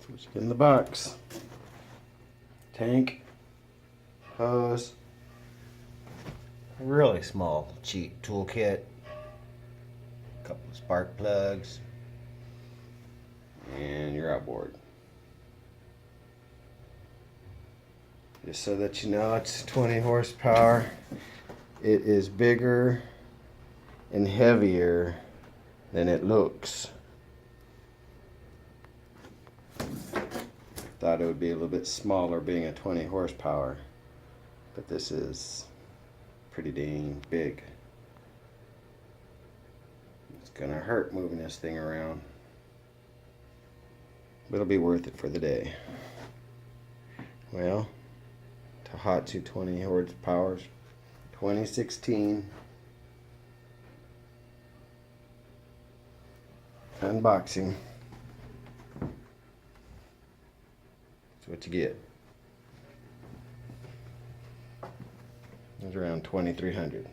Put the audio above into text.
That's what you get in the box. Tank, hose, really small, cheap toolkit, a couple of spark plugs, and your outboard. Just so that you know, it's 20 horsepower. It is bigger and heavier than it looks. Thought it would be a little bit smaller being a 20 horsepower, but this is pretty dang big. It's gonna hurt moving this thing around, but it'll be worth it for the day. Well, Tohatsu 20 horsepower, 2016. Unboxing. That's what you get. It's around $2,300.